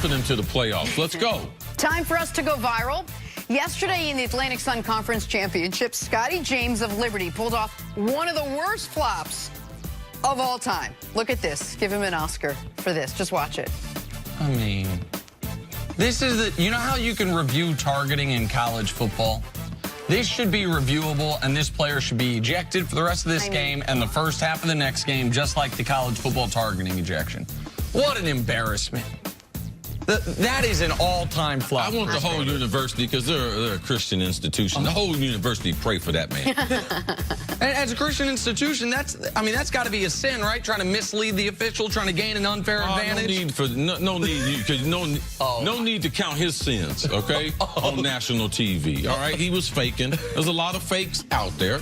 into the playoffs. Let's go. Time for us to go viral. Yesterday in the Atlantic Sun Conference Championship, Scotty James of Liberty pulled off one of the worst flops of all time. Look at this. Give him an Oscar for this. Just watch it. I mean, this is the, you know how you can review targeting in college football? This should be reviewable, and this player should be ejected for the rest of this game and the first half of the next game, just like the college football targeting ejection. What an embarrassment. That is an all-time flop. I want the whole university, because they're a Christian institution. The whole university pray for that man. And as a Christian institution, that's got to be a sin, right? Trying to mislead the official, trying to gain an unfair advantage. No need to count his sins, okay? On national TV. All right, he was faking. There's a lot of fakes out there.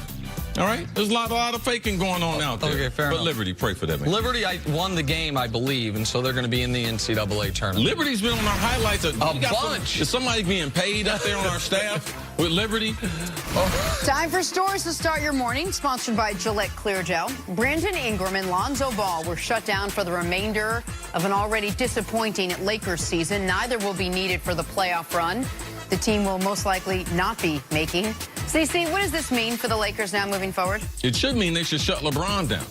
All right, there's a lot of faking going on out there. Okay, fair enough. But Liberty, pray for that man. Liberty won the game, I believe, and so they're going to be in the NCAA tournament. Liberty's been on our highlights a bunch. Is somebody being paid up there on our staff with Liberty? Time for stories to start your morning, sponsored by Gillette Clear Gel. Brandon Ingram and Lonzo Ball were shut down for the remainder of an already disappointing Lakers season. Neither will be needed for the playoff run the team will most likely not be making. CC, what does this mean for the Lakers now moving forward? It should mean they should shut LeBron down.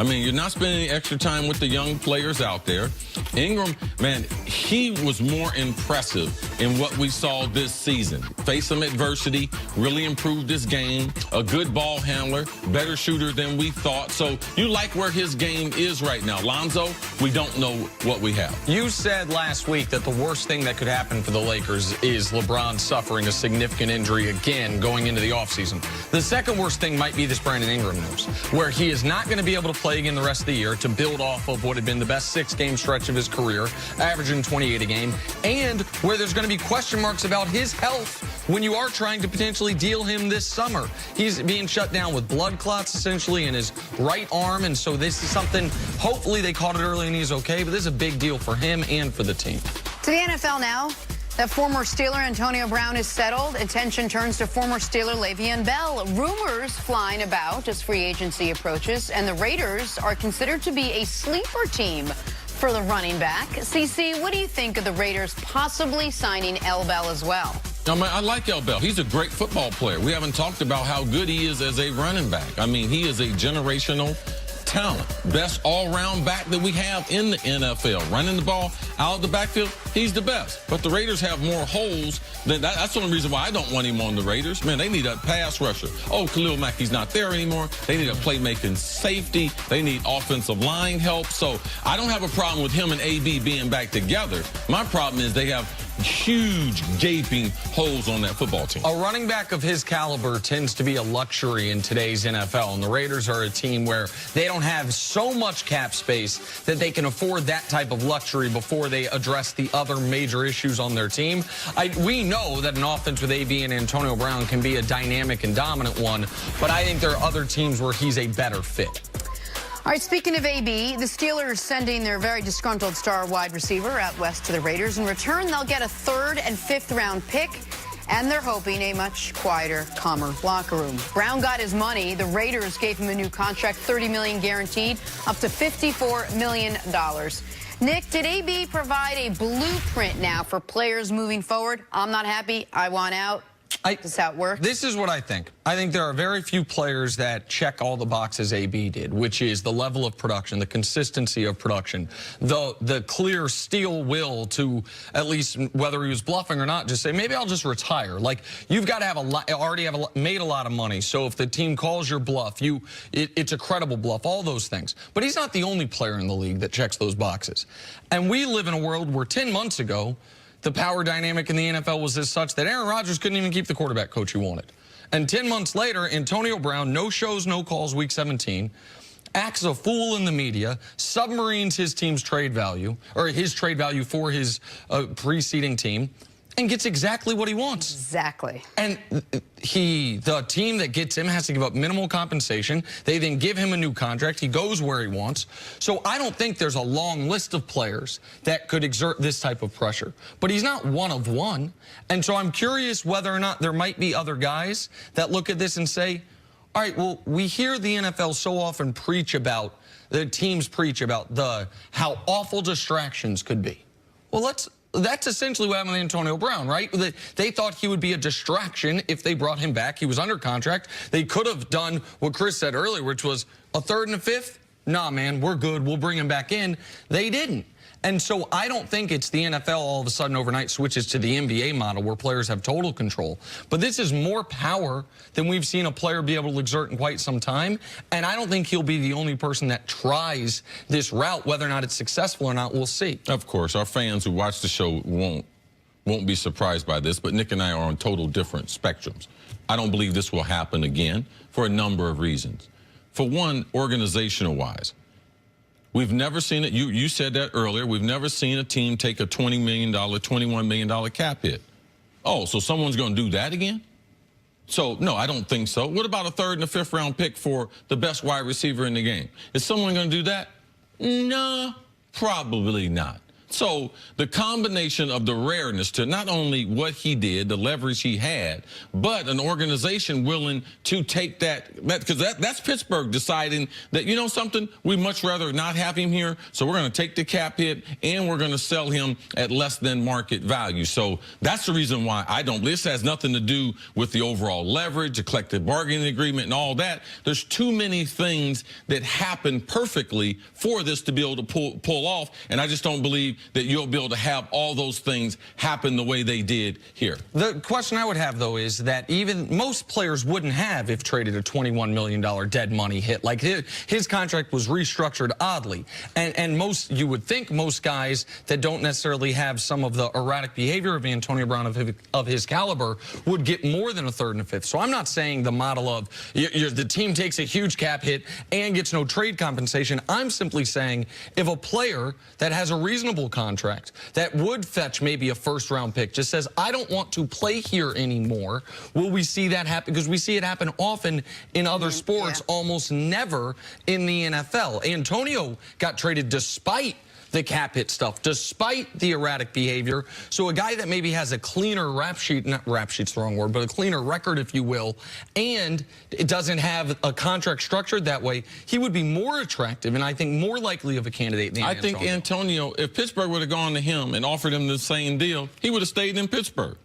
I mean, you're not spending any extra time with the young players out there. Ingram, man, he was more impressive in what we saw this season. Faced some adversity, really improved his game, a good ball handler, better shooter than we thought. So you like where his game is right now. Lonzo, we don't know what we have. You said last week that the worst thing that could happen for the Lakers is LeBron suffering a significant injury again going into the offseason. The second worst thing might be this Brandon Ingram news, where he is not going to be able to play again the rest of the year to build off of what had been the best 6-game stretch of his career, averaging 28 a game, and where there's going to be question marks about his health when you are trying to potentially deal him this summer. He's being shut down with blood clots, essentially, in his right arm, and so this is something, hopefully they caught it early and he's okay, but this is a big deal for him and for the team. To the NFL now. That former Steeler Antonio Brown is settled. Attention turns to former Steeler Le'Veon Bell. Rumors flying about as free agency approaches, and the Raiders are considered to be a sleeper team for the running back. CC, what do you think of the Raiders possibly signing L. Bell as well? I like L. Bell. He's a great football player. We haven't talked about how good he is as a running back. I mean, he is a generational talent. Best all-round back that we have in the NFL. Running the ball out of the backfield, he's the best. But the Raiders have more holes than that. That's the only reason why I don't want him on the Raiders. Man, they need a pass rusher. Oh, Khalil Mackey's not there anymore. They need a playmaking safety. They need offensive line help. So I don't have a problem with him and AB being back together. My problem is they have huge gaping holes on that football team. A running back of his caliber tends to be a luxury in today's NFL, and the Raiders are a team where they don't have so much cap space that they can afford that type of luxury before they address the other major issues on their team. We know that an offense with AB and Antonio Brown can be a dynamic and dominant one, but I think there are other teams where he's a better fit. All right, speaking of AB, the Steelers sending their very disgruntled star wide receiver out west to the Raiders. In return, they'll get a 3rd and 5th round pick, and they're hoping a much quieter, calmer locker room. Brown got his money. The Raiders gave him a new contract, $30 million guaranteed, up to $54 million. Nick, did AB provide a blueprint now for players moving forward? I'm not happy. I want out. This is how it works. This is what I think. I think there are very few players that check all the boxes AB did, which is the level of production, the consistency of production, the clear steel will to, at least whether he was bluffing or not, just say, maybe I'll just retire. Like, you've got to have made a lot of money. So if the team calls your bluff, it's a credible bluff, all those things. But he's not the only player in the league that checks those boxes. And we live in a world where 10 months ago, the power dynamic in the NFL was as such that Aaron Rodgers couldn't even keep the quarterback coach he wanted. And 10 months later, Antonio Brown, no shows, no calls, week 17, acts a fool in the media, submarines his team's trade value, or his trade value for his preceding team, and gets exactly what he wants. Exactly. And the team that gets him has to give up minimal compensation. They then give him a new contract. He goes where he wants. So I don't think there's a long list of players that could exert this type of pressure. But he's not one of one. And so I'm curious whether or not there might be other guys that look at this and say, all right, well, we hear the NFL so often preach about, the teams preach about how awful distractions could be. Well, That's essentially what happened with Antonio Brown, right? They thought he would be a distraction if they brought him back. He was under contract. They could have done what Chris said earlier, which was a third and a fifth. Nah, man, we're good. We'll bring him back in. They didn't. And so I don't think it's the NFL all of a sudden overnight switches to the NBA model where players have total control. But this is more power than we've seen a player be able to exert in quite some time. And I don't think he'll be the only person that tries this route. Whether or not it's successful or not, we'll see. Of course, our fans who watch the show won't be surprised by this, but Nick and I are on total different spectrums. I don't believe this will happen again for a number of reasons. For one, organizational-wise. We've never seen it. You said that earlier. We've never seen a team take a $20 million, $21 million cap hit. Oh, so someone's going to do that again? So, no, I don't think so. What about a third and a fifth round pick for the best wide receiver in the game? Is someone going to do that? No, probably not. So the combination of the rareness to not only what he did, the leverage he had, but an organization willing to take because that's Pittsburgh deciding that, you know something, we'd much rather not have him here, so we're going to take the cap hit and we're going to sell him at less than market value. So that's the reason why I don't. This has nothing to do with the overall leverage, the collective bargaining agreement and all that. There's too many things that happen perfectly for this to be able to pull off, and I just don't believe that you'll be able to have all those things happen the way they did here. The question I would have, though, is that even most players wouldn't have if traded a $21 million dead money hit. Like his contract was restructured oddly. And you would think most guys that don't necessarily have some of the erratic behavior of Antonio Brown of his caliber would get more than a third and a fifth. So I'm not saying the model of the team takes a huge cap hit and gets no trade compensation. I'm simply saying if a player that has a reasonable contract that would fetch maybe a first-round pick just says, I don't want to play here anymore, will we see that happen? Because we see it happen often in other sports, almost never in the NFL. Antonio got traded despite the cap hit stuff, despite the erratic behavior. So a guy that maybe has a cleaner rap sheet, not rap sheet's the wrong word, but a cleaner record, if you will, and it doesn't have a contract structured that way, he would be more attractive and I think more likely of a candidate than Antonio. I think Antonio, if Pittsburgh would have gone to him and offered him the same deal, he would have stayed in Pittsburgh.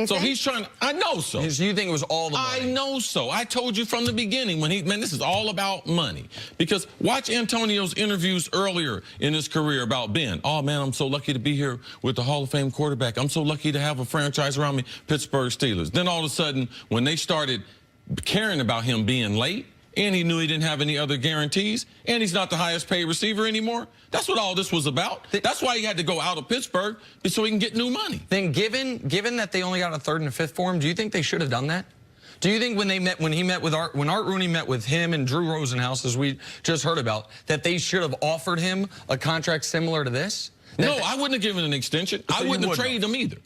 So he's trying to, I know so. So you think it was all the money? I know so. I told you from the beginning when this is all about money. Because watch Antonio's interviews earlier in his career about Ben. Oh, man, I'm so lucky to be here with the Hall of Fame quarterback. I'm so lucky to have a franchise around me, Pittsburgh Steelers. Then all of a sudden, when they started caring about him being late, and he knew he didn't have any other guarantees, and he's not the highest paid receiver anymore. That's what all this was about. That's why he had to go out of Pittsburgh, so he can get new money. Then given that they only got a third and a fifth for him, do you think they should have done that? Do you think when Art Rooney met with him and Drew Rosenhaus, as we just heard about, that they should have offered him a contract similar to this? No, I wouldn't have given an extension. I wouldn't have traded him either.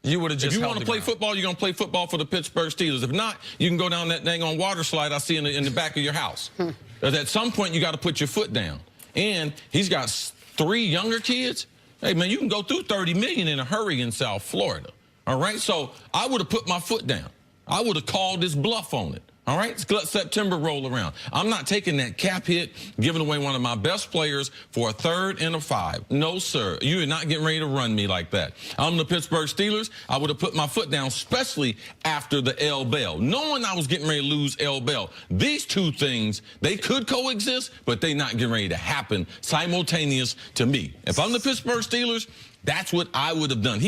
You would have just. If you want to play football, you're going to play football for the Pittsburgh Steelers. If not, you can go down that dang on water slide I see in the back of your house. At some point, you got to put your foot down. And he's got 3 younger kids. Hey, man, you can go through $30 million in a hurry in South Florida. All right? So I would have put my foot down. I would have called this bluff on it. All right, let September roll around. I'm not taking that cap hit, giving away one of my best players for a third and a 5. No, sir. You are not getting ready to run me like that. I'm the Pittsburgh Steelers. I would have put my foot down, especially after the L. Bell. Knowing I was getting ready to lose L. Bell. These two things, they could coexist, but they're not getting ready to happen simultaneous to me. If I'm the Pittsburgh Steelers, that's what I would have done.